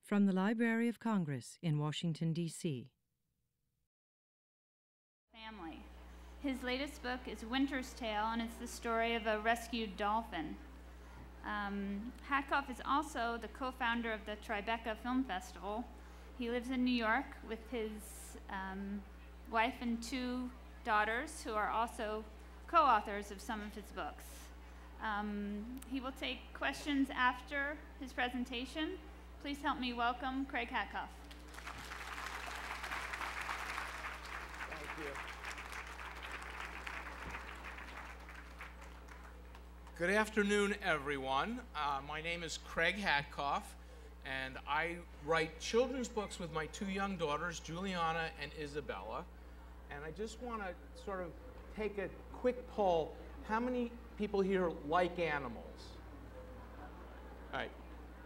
From the Library of Congress in Washington, D.C. Family. His latest book is Winter's Tale, and it's the story of a rescued dolphin. Hatkoff is also the co-founder of the Tribeca Film Festival. He lives in New York with his wife and two daughters, who are also co-authors of some of his books. He will take questions after his presentation. Please help me welcome Craig Hatkoff. Thank you. Good afternoon, everyone. My name is Craig Hatkoff, and I write children's books with my two young daughters, Juliana and Isabella. And I just want to sort of take a quick poll. How many people here like animals? All right.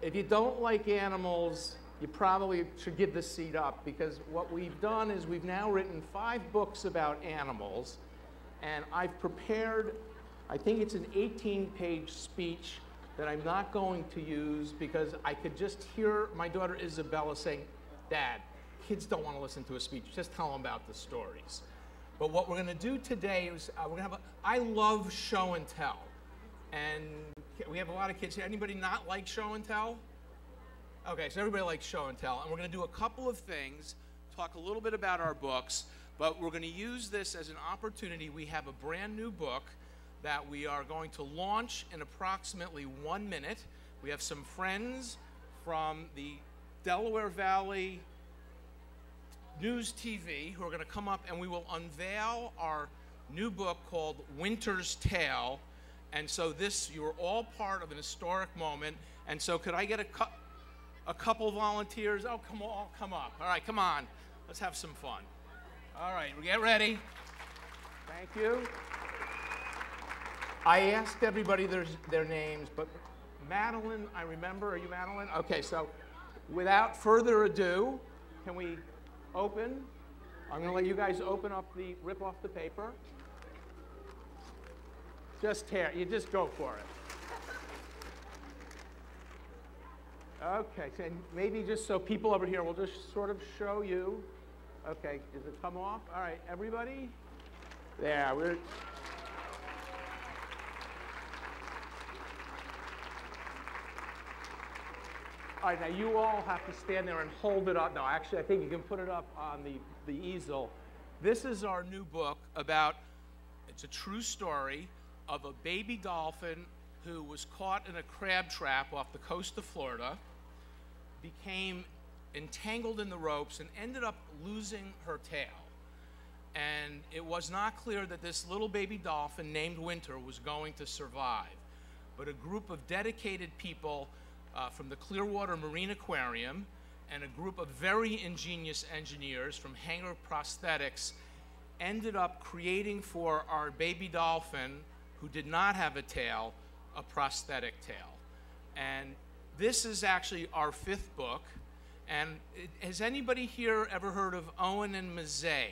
If you don't like animals, you probably should give this seat up, because what we've done is we've now written 5 books about animals, and I've prepared, I think it's an 18-page speech that I'm not going to use because I could just hear my daughter Isabella saying, "Dad, kids don't want to listen to a speech, just tell them about the stories." But what we're going to do today is we're going to have I love show and tell. And we have a lot of kids here. Anybody not like show and tell? Okay, so everybody likes show and tell. And we're going to do a couple of things, talk a little bit about our books, but we're going to use this as an opportunity. We have a brand new book that we are going to launch in approximately 1 minute. We have some friends from the Delaware Valley News TV who are going to come up, and we will unveil our new book called Winter's Tale. And so you're all part of an historic moment. And so could I get a couple volunteers? Oh, come up. All right, come on. Let's have some fun. All right, get ready. Thank you. I asked everybody their names, but Madeline, I remember. Are you Madeline? Okay, so without further ado, can we open? I'm going to let you guys rip off the paper. You just go for it. Okay, so maybe just so people over here will just sort of show you. Okay, does it come off? All right, everybody? There, All right, now you all have to stand there and hold it up. No, actually, I think you can put it up on the easel. This is our new book it's a true story of a baby dolphin who was caught in a crab trap off the coast of Florida, became entangled in the ropes, and ended up losing her tail. And it was not clear that this little baby dolphin named Winter was going to survive. But a group of dedicated people from the Clearwater Marine Aquarium and a group of very ingenious engineers from Hanger Prosthetics ended up creating for our baby dolphin, who did not have a tail, a prosthetic tail. And this is actually our 5th book. And has anybody here ever heard of Owen Mzee?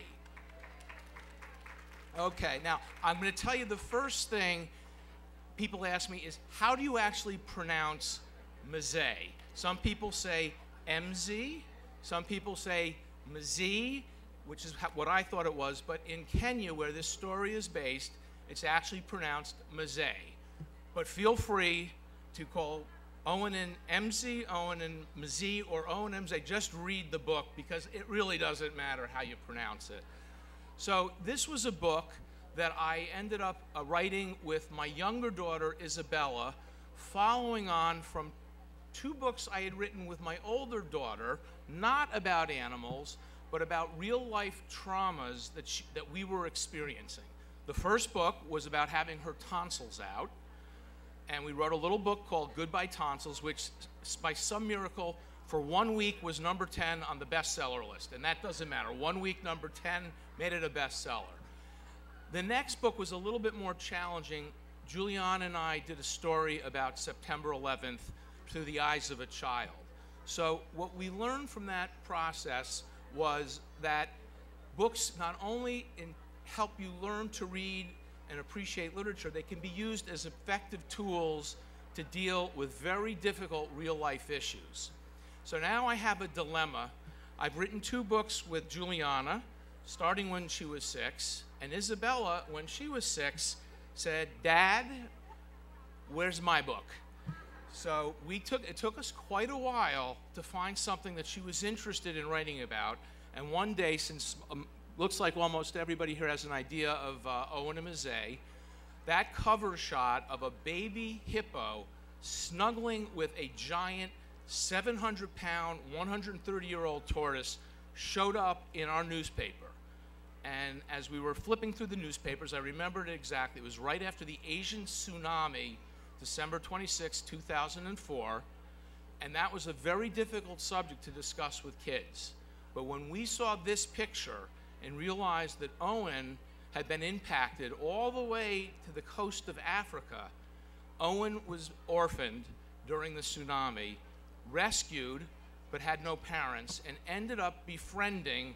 Okay, now I'm going to tell you the first thing people ask me is, how do you actually pronounce Mzee? Some people say Mzee, some people say Mzee, which is what I thought it was, but in Kenya, where this story is based, it's actually pronounced Mzee. But feel free to call Owen Mzee, Owen Mzee, or Owen Mzee. Just read the book, because it really doesn't matter how you pronounce it. So this was a book that I ended up writing with my younger daughter, Isabella, following on from 2 books I had written with my older daughter, not about animals, but about real-life traumas that we were experiencing. The first book was about having her tonsils out, and we wrote a little book called Goodbye Tonsils, which by some miracle for 1 week was number 10 on the bestseller list, and that doesn't matter. 1 week, number 10, made it a bestseller. The next book was a little bit more challenging. Juliana and I did a story about September 11th through the eyes of a child. So what we learned from that process was that books not only help you learn to read and appreciate literature, they can be used as effective tools to deal with very difficult real-life issues. So now I have a dilemma. I've written 2 books with Juliana, starting when she was 6, and Isabella, when she was 6, said, "Dad, where's my book?" So it took us quite a while to find something that she was interested in writing about. And one day, since looks like almost everybody here has an idea of Owen Mzee, that cover shot of a baby hippo snuggling with a giant 700-pound, 130-year-old tortoise showed up in our newspaper. And as we were flipping through the newspapers, I remembered it exactly. It was right after the Asian tsunami, December 26, 2004, and that was a very difficult subject to discuss with kids. But when we saw this picture and realized that Owen had been impacted all the way to the coast of Africa, Owen was orphaned during the tsunami, rescued, but had no parents, and ended up befriending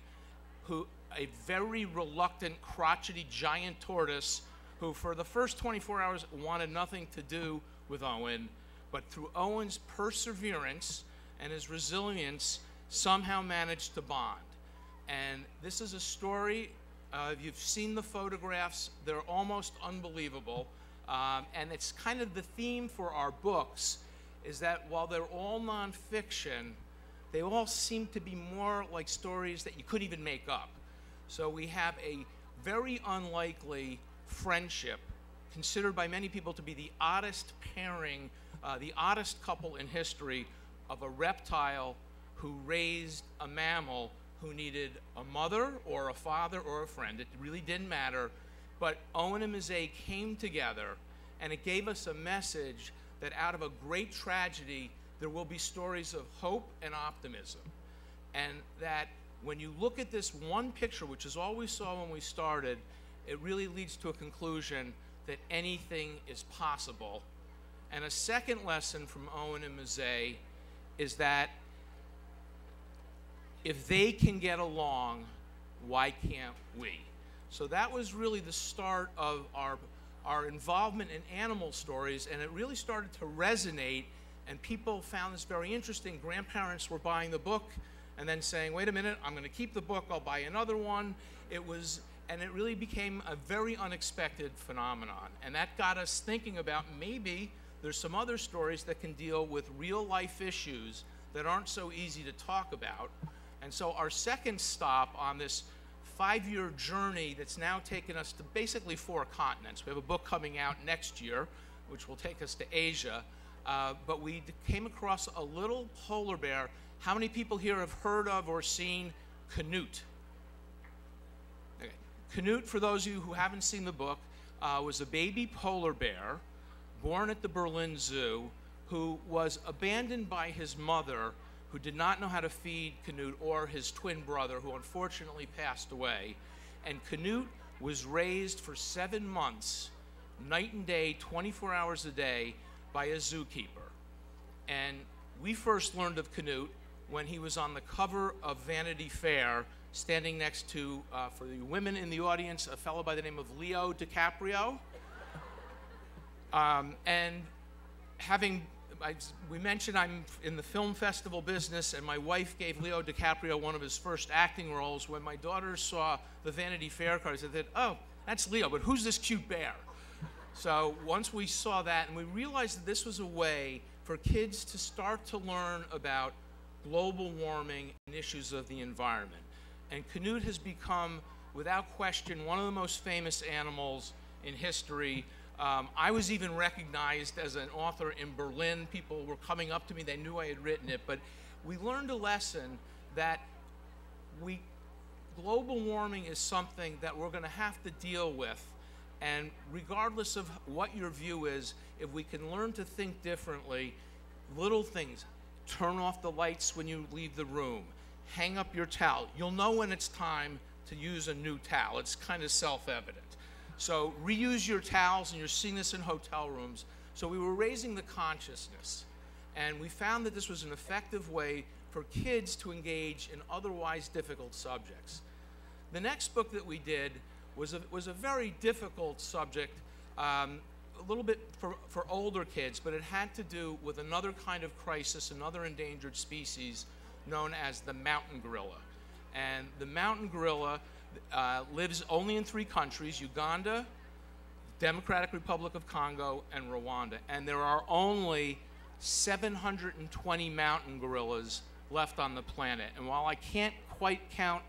a very reluctant, crotchety giant tortoise who for the first 24 hours wanted nothing to do with Owen, but through Owen's perseverance and his resilience, somehow managed to bond. And this is a story, you've seen the photographs, they're almost unbelievable, and it's kind of the theme for our books, is that while they're all nonfiction, they all seem to be more like stories that you couldn't even make up. So we have a very unlikely friendship, considered by many people to be the oddest pairing, the oddest couple in history, of a reptile who raised a mammal who needed a mother or a father or a friend. It really didn't matter. But Owen and Mzee came together, and it gave us a message that out of a great tragedy, there will be stories of hope and optimism. And that when you look at this one picture, which is all we saw when we started, it really leads to a conclusion that anything is possible. And a second lesson from Owen and Mzee is that if they can get along, why can't we? So that was really the start of our involvement in animal stories, and it really started to resonate, and people found this very interesting. Grandparents were buying the book and then saying, wait a minute, I'm going to keep the book, I'll buy another one. And it really became a very unexpected phenomenon. And that got us thinking about maybe there's some other stories that can deal with real life issues that aren't so easy to talk about. And so our second stop on this 5-year journey that's now taken us to basically 4 continents. We have a book coming out next year, which will take us to Asia. But we came across a little polar bear. How many people here have heard of or seen Knut? Okay. Knut, for those of you who haven't seen the book, was a baby polar bear born at the Berlin Zoo who was abandoned by his mother, who did not know how to feed Knut, or his twin brother, who unfortunately passed away. And Knut was raised for 7 months, night and day, 24 hours a day, by a zookeeper. And we first learned of Knut when he was on the cover of Vanity Fair, standing next to, for the women in the audience, a fellow by the name of Leo DiCaprio. And we mentioned I'm in the film festival business, and my wife gave Leo DiCaprio one of his first acting roles. When my daughters saw the Vanity Fair card, they said, oh, that's Leo, but who's this cute bear? So once we saw that, and we realized that this was a way for kids to start to learn about global warming and issues of the environment. And Knut has become, without question, one of the most famous animals in history. I was even recognized as an author in Berlin. People were coming up to me, they knew I had written it. But we learned a lesson that global warming is something that we're going to have to deal with. And regardless of what your view is, if we can learn to think differently, little things, turn off the lights when you leave the room, hang up your towel. You'll know when it's time to use a new towel. It's kind of self-evident. So reuse your towels, and you're seeing this in hotel rooms. So we were raising the consciousness, and we found that this was an effective way for kids to engage in otherwise difficult subjects. The next book that we did was a very difficult subject. a little bit for older kids, but it had to do with another kind of crisis, another endangered species known as the mountain gorilla. And the mountain gorilla lives only in 3 countries: Uganda, Democratic Republic of Congo, and Rwanda. And there are only 720 mountain gorillas left on the planet. And while I can't quite count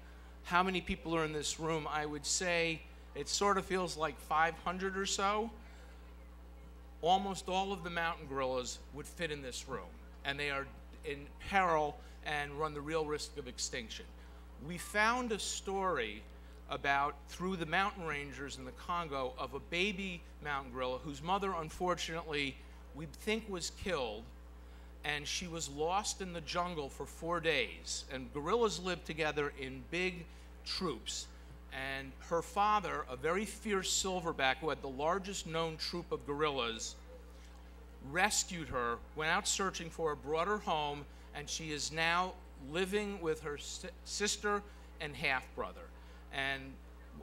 how many people are in this room, I would say it sort of feels like 500 or so. Almost all of the mountain gorillas would fit in this room, and they are in peril and run the real risk of extinction. We found a story about, through the mountain rangers in the Congo, of a baby mountain gorilla whose mother, unfortunately, we think was killed, and she was lost in the jungle for 4 days. And gorillas live together in big troops. And her father, a very fierce silverback who had the largest known troop of gorillas, rescued her, went out searching for her, brought her home, and she is now living with her sister and half-brother. And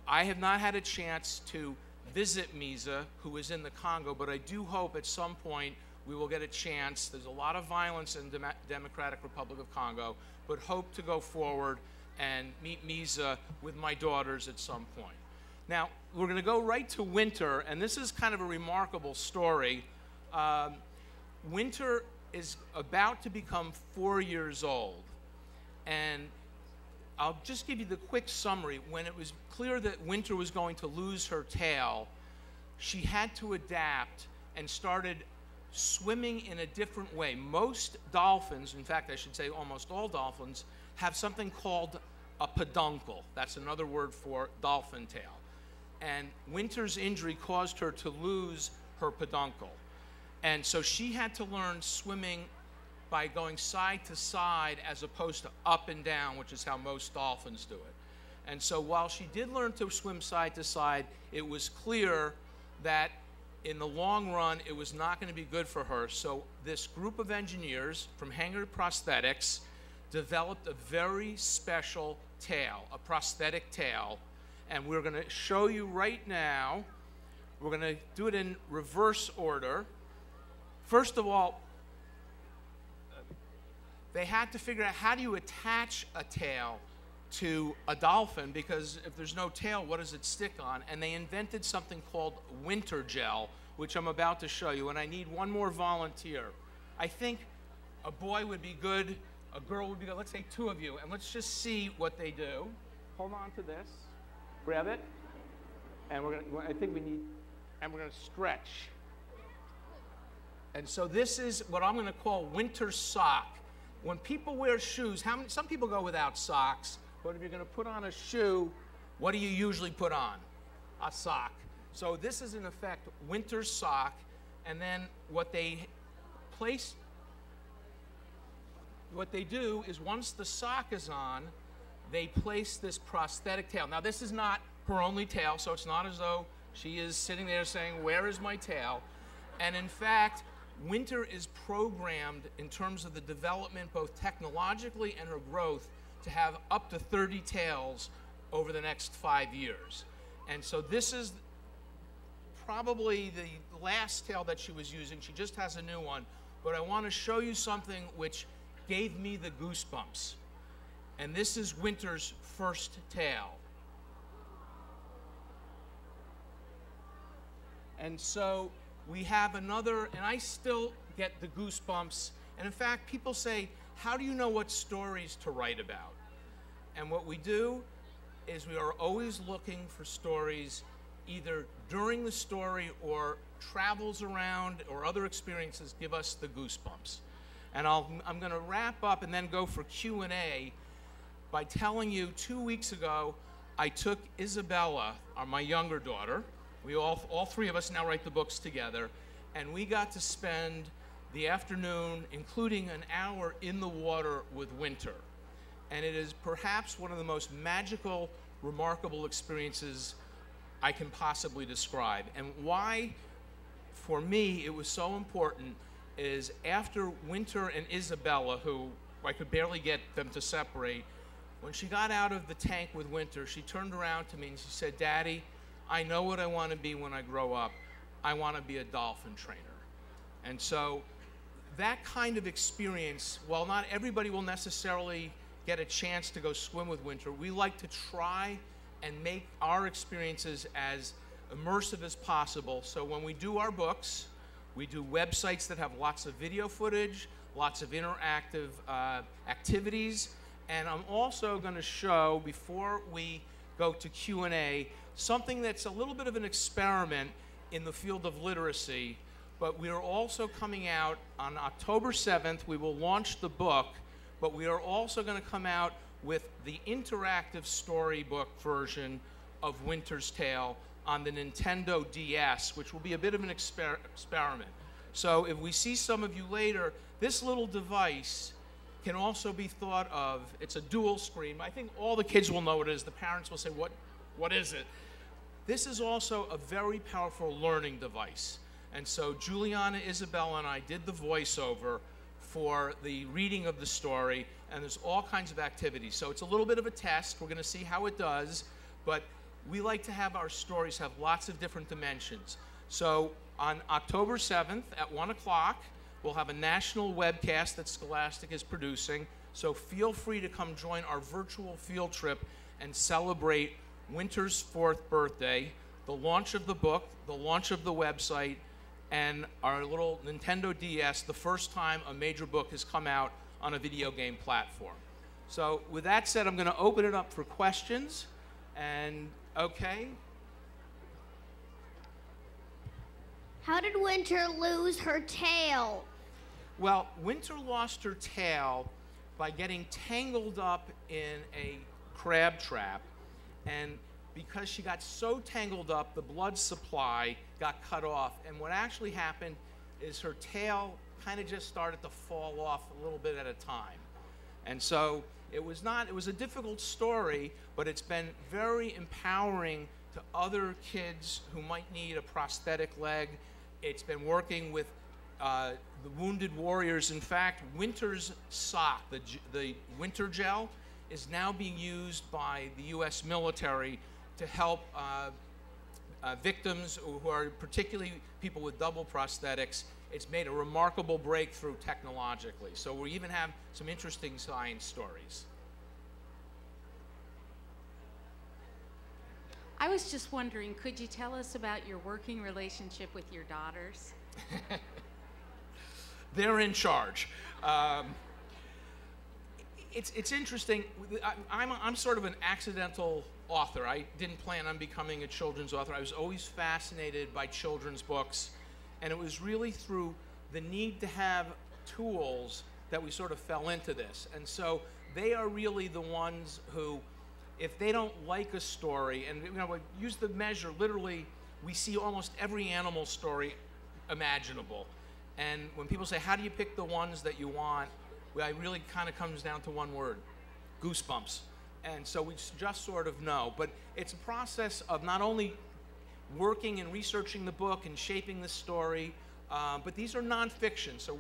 I have not had a chance to visit Miza, who is in the Congo, but I do hope at some point we will get a chance. There's a lot of violence in Democratic Republic of Congo, but hope to go forward and meet Miza with my daughters at some point. Now, we're going to go right to Winter, and this is kind of a remarkable story. Winter is about to become 4 years old, and I'll just give you the quick summary. When it was clear that Winter was going to lose her tail, she had to adapt and started swimming in a different way. Most dolphins, in fact, I should say almost all dolphins, have something called a peduncle. That's another word for dolphin tail. And Winter's injury caused her to lose her peduncle. And so she had to learn swimming by going side to side as opposed to up and down, which is how most dolphins do it. And so while she did learn to swim side to side, it was clear that in the long run, it was not going to be good for her. So this group of engineers from Hanger Prosthetics developed a very special tail, a prosthetic tail. And we're going to show you right now. We're going to do it in reverse order. First of all, they had to figure out, how do you attach a tail to a dolphin? Because if there's no tail, what does it stick on? And they invented something called winter gel, which I'm about to show you. And I need one more volunteer. I think a boy would be good, a girl would be good. Let's say 2 of you, and let's just see what they do. Hold on to this, grab it, and we're gonna, I think we need, and we're gonna stretch. And so this is what I'm gonna call winter sock. When people wear shoes, some people go without socks, but if you're going to put on a shoe, what do you usually put on? A sock. So this is, in effect, winter sock. And then what they do is, once the sock is on, they place this prosthetic tail. Now, this is not her only tail, so it's not as though she is sitting there saying, "Where is my tail?" And in fact, Winter is programmed, in terms of the development, both technologically and her growth, to have up to 30 tails over the next 5 years. And so this is probably the last tail that she was using. She just has a new one. But I want to show you something which gave me the goosebumps. And this is Winter's first tail. And so we have another, and I still get the goosebumps. And in fact, people say, how do you know what stories to write about? And what we do is we are always looking for stories, either during the story or travels around or other experiences give us the goosebumps. And I'm going to wrap up and then go for Q&A by telling you, 2 weeks ago, I took Isabella, my younger daughter. We all 3 of us now write the books together, and we got to spend the afternoon, including an hour in the water with Winter. And it is perhaps one of the most magical, remarkable experiences I can possibly describe. And why, for me, it was so important is, after Winter and Isabella, who I could barely get them to separate, when she got out of the tank with Winter, she turned around to me and she said, "Daddy, I know what I want to be when I grow up. I want to be a dolphin trainer. And so that kind of experience, while not everybody will necessarily get a chance to go swim with Winter, we like to try and make our experiences as immersive as possible. So when we do our books, we do websites that have lots of video footage, lots of interactive activities, and I'm also going to show, before we go to Q&A, something that's a little bit of an experiment in the field of literacy, but we are also coming out on October 7th. We will launch the book, but we are also going to come out with the interactive storybook version of Winter's Tale on the Nintendo DS, which will be a bit of an experiment. So if we see some of you later, this little device can also be thought of, it's a dual screen. I think all the kids will know what it is. The parents will say, what is it? This is also a very powerful learning device. And so Juliana, Isabella, and I did the voiceover for the reading of the story, and there's all kinds of activities. So it's a little bit of a test. We're going to see how it does, but we like to have our stories have lots of different dimensions. So on October 7th at 1 o'clock, we'll have a national webcast that Scholastic is producing. So feel free to come join our virtual field trip and celebrate Winter's 4th birthday, the launch of the book, the launch of the website, and our little Nintendo DS, the first time a major book has come out on a video game platform. So with that said, I'm going to open it up for questions. And okay. How did Winter lose her tail? Well, Winter lost her tail by getting tangled up in a crab trap. And because she got so tangled up, the blood supply got cut off. And what actually happened is her tail kind of just started to fall off a little bit at a time. And so it was a difficult story, but it's been very empowering to other kids who might need a prosthetic leg. It's been working with the wounded warriors. In fact, Winter's sock, the winter gel, is now being used by the U.S. military to help victims who are particularly people with double prosthetics. It's made a remarkable breakthrough technologically. So we even have some interesting science stories. I was just wondering, could you tell us about your working relationship with your daughters? They're in charge. It's interesting. I'm sort of an accidental author. I didn't plan on becoming a children's author. I was always fascinated by children's books, and it was really through the need to have tools that we sort of fell into this. And so they are really the ones who, if they don't like a story, and use the measure, literally, we see almost every animal story imaginable. And when people say, how do you pick the ones that you want? Well, it really kind of comes down to one word: goosebumps. And so we just sort of know. But it's a process of not only working and researching the book and shaping the story, but these are nonfiction. So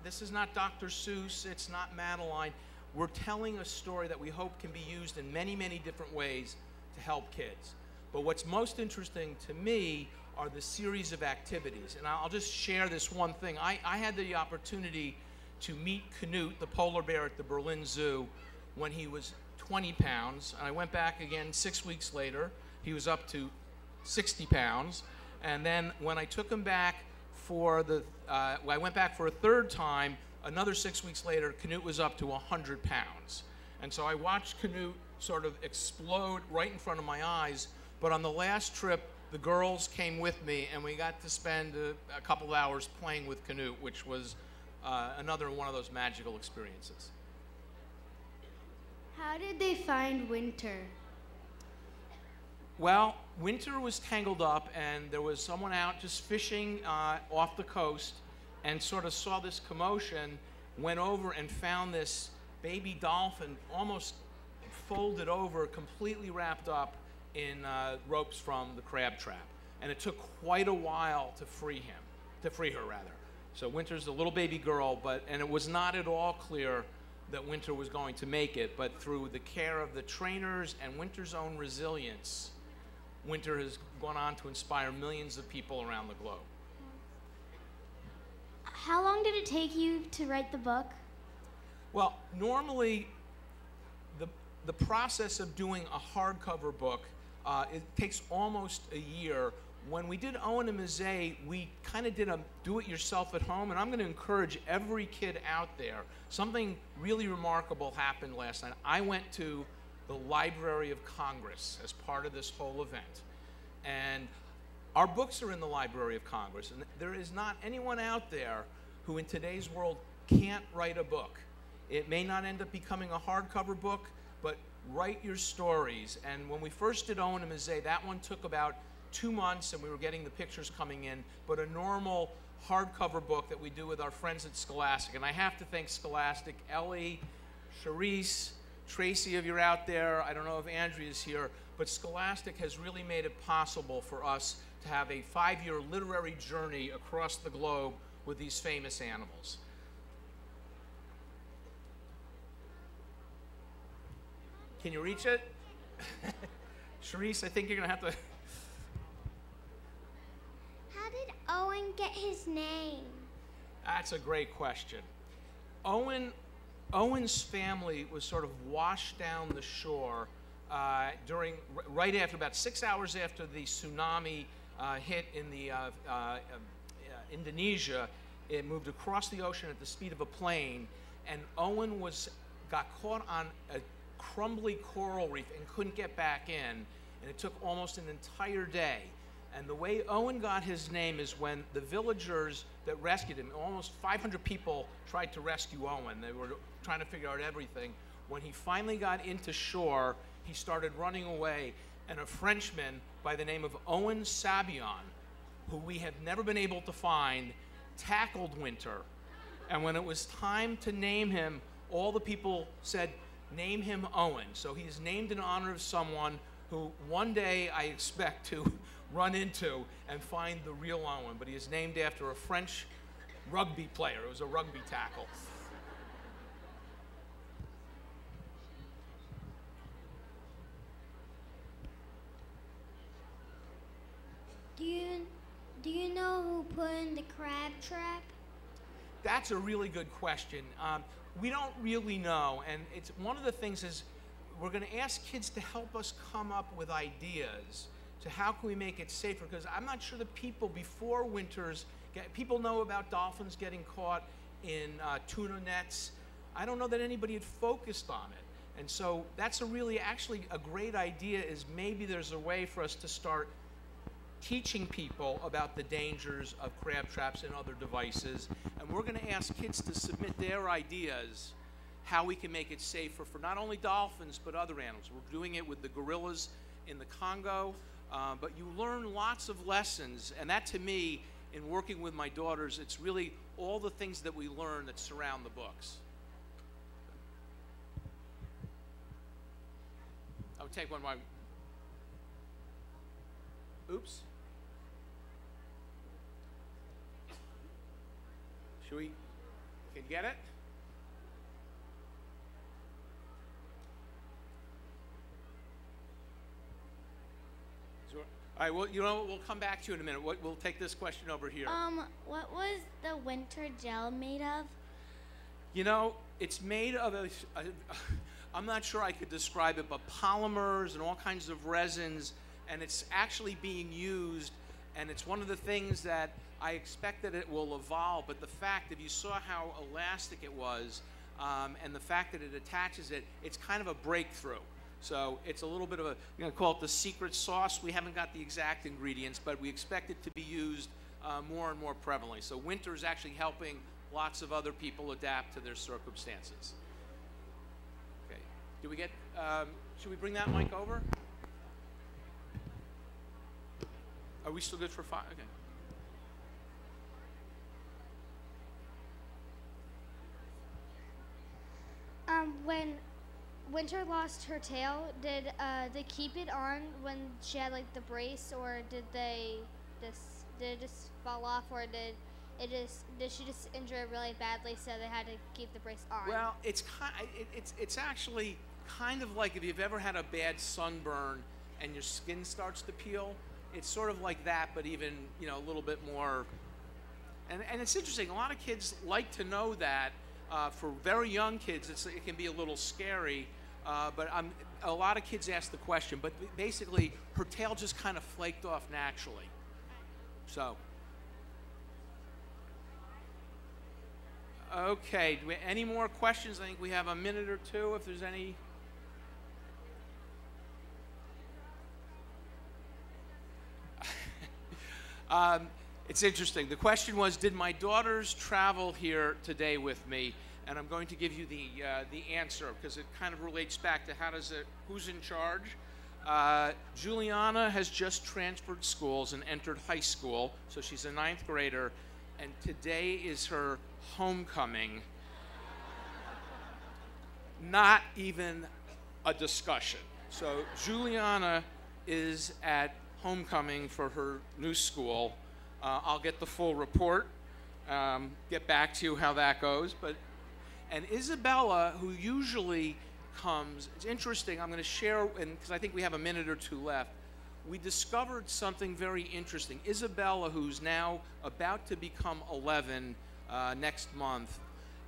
this is not Dr. Seuss, it's not Madeline. We're telling a story that we hope can be used in many, many different ways to help kids. But what's most interesting to me are the series of activities. And I'll just share this one thing. I had the opportunity to meet Knut, the polar bear, at the Berlin Zoo when he was 20 pounds. And I went back again 6 weeks later. He was up to 60 pounds. And then when I took him back for I went back for a third time, another 6 weeks later, Knut was up to 100 pounds. And so I watched Knut sort of explode right in front of my eyes. But on the last trip, the girls came with me, and we got to spend a couple of hours playing with Knut, which was another one of those magical experiences. How did they find Winter? Well, Winter was tangled up, and there was someone out just fishing off the coast and sort of saw this commotion, went over and found this baby dolphin almost folded over, completely wrapped up in ropes from the crab trap. And it took quite a while to free her rather. So Winter's a little baby girl, and it was not at all clear that Winter was going to make it, but through the care of the trainers and Winter's own resilience, Winter has gone on to inspire millions of people around the globe. How long did it take you to write the book? Well, normally the process of doing a hardcover book, it takes almost a year. When we did Owen Mzee, we kind of did a do-it-yourself at home, and I'm going to encourage every kid out there. Something really remarkable happened last night. I went to the Library of Congress as part of this whole event, and our books are in the Library of Congress, and there is not anyone out there who in today's world can't write a book. It may not end up becoming a hardcover book, but write your stories. And when we first did Owen Mzee, that one took about 2 months, and we were getting the pictures coming in, but a normal hardcover book that we do with our friends at Scholastic. And I have to thank Scholastic, Ellie, Charisse, Tracy, if you're out there. I don't know if Andrea's here, but Scholastic has really made it possible for us to have a 5-year literary journey across the globe with these famous animals. Can you reach it? Charisse, I think you're going to have to... How did Owen get his name? That's a great question. Owen's family was sort of washed down the shore right after, about 6 hours after the tsunami hit in the Indonesia. It moved across the ocean at the speed of a plane, and Owen got caught on a crumbly coral reef and couldn't get back in, and it took almost an entire day. And the way Owen got his name is when the villagers that rescued him, almost 500 people tried to rescue Owen. They were trying to figure out everything. When he finally got into shore, he started running away, and a Frenchman by the name of Owen Sabion, who we have never been able to find, tackled Winter. And when it was time to name him, all the people said, "Name him Owen." So he's named in honor of someone who one day I expect to run into and find the real Owen. But he is named after a French rugby player. It was a rugby tackle. Do you know who put in the crab trap? That's a really good question. We don't really know, and it's one of the things is we're going to ask kids to help us come up with ideas to how can we make it safer, because I'm not sure that people before winters, people know about dolphins getting caught in tuna nets. I don't know that anybody had focused on it, and so that's actually a great idea, is maybe there's a way for us to start teaching people about the dangers of crab traps and other devices. And we're going to ask kids to submit their ideas how we can make it safer for not only dolphins but other animals. We're doing it with the gorillas in the Congo, but you learn lots of lessons, and that to me, in working with my daughters, it's really all the things that we learn that surround the books. I would take one more. Oops. Should we? Can you get it? All right. Well, you know, we'll come back to you in a minute. We'll take this question over here. What was the winter gel made of? You know, it's made of I'm not sure I could describe it, but polymers and all kinds of resins. And it's actually being used, and it's one of the things that I expect that it will evolve, but the fact, if you saw how elastic it was, and the fact that it attaches it, it's kind of a breakthrough. So it's a little bit of call it the secret sauce. We haven't got the exact ingredients, but we expect it to be used more and more prevalently. So winter is actually helping lots of other people adapt to their circumstances. Okay, do we get, should we bring that mic over? Are we still good for 5? Okay. When Winter lost her tail, did they keep it on when she had like the brace, or did it just fall off, or did she just injure it really badly so they had to keep the brace on? Well, it's actually kind of like if you've ever had a bad sunburn and your skin starts to peel. It's sort of like that, but even, you know, a little bit more. And it's interesting. A lot of kids like to know that. For very young kids, it can be a little scary. But a lot of kids ask the question. But basically, her tail just kind of flaked off naturally. So. Okay. Any more questions? I think we have a minute or two if there's any. It's interesting. The question was, did my daughters travel here today with me? And I'm going to give you the answer because it kind of relates back to who's in charge. Juliana has just transferred schools and entered high school, so she's a 9th grader, and today is her homecoming. Not even a discussion. So Juliana is at homecoming for her new school. I'll get the full report, get back to you how that goes. And Isabella, who usually comes, it's interesting, I'm going to share, because I think we have a minute or two left, we discovered something very interesting. Isabella, who's now about to become 11 next month,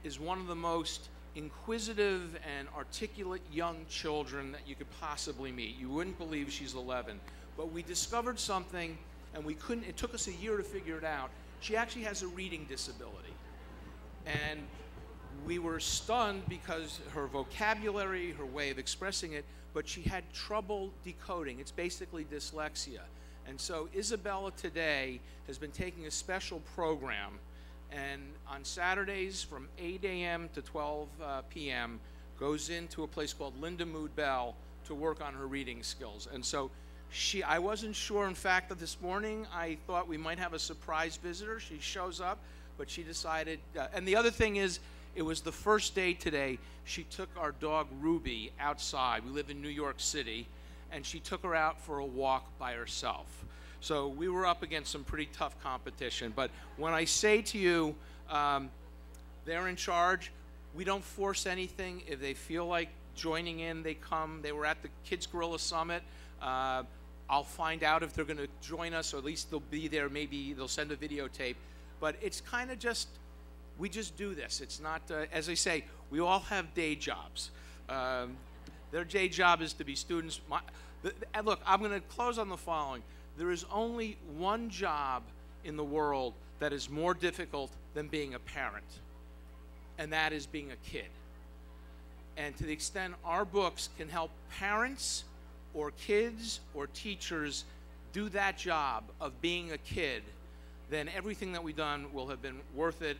is one of the most inquisitive and articulate young children that you could possibly meet. You wouldn't believe she's 11. But we discovered something, and it took us a year to figure it out. She actually has a reading disability. And we were stunned because her vocabulary, her way of expressing it, but she had trouble decoding. It's basically dyslexia. And so Isabella today has been taking a special program, and on Saturdays from 8 a.m. to 12 p.m. goes into a place called Linda Mood Bell to work on her reading skills. And so I wasn't sure, in fact, that this morning I thought we might have a surprise visitor. She shows up, but she decided, and the other thing is, it was the first day today she took our dog Ruby outside. We live in New York City, and she took her out for a walk by herself. So we were up against some pretty tough competition. But when I say to you, they're in charge, we don't force anything. If they feel like joining in, they come. They were at the Kids Gorilla Summit. I'll find out if they're going to join us, or at least they'll be there. Maybe they'll send a videotape. But it's kind of just, we just do this. It's not, as I say, we all have day jobs. Their day job is to be students. And look, I'm going to close on the following. There is only one job in the world that is more difficult than being a parent, and that is being a kid. And to the extent our books can help parents or kids or teachers do that job of being a kid, then everything that we've done will have been worth it,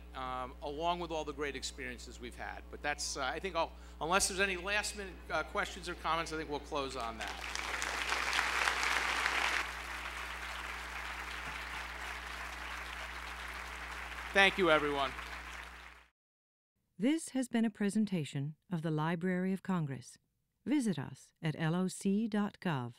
along with all the great experiences we've had. But that's, I think, unless there's any last-minute questions or comments, I think we'll close on that. Thank you, everyone. This has been a presentation of the Library of Congress. Visit us at loc.gov.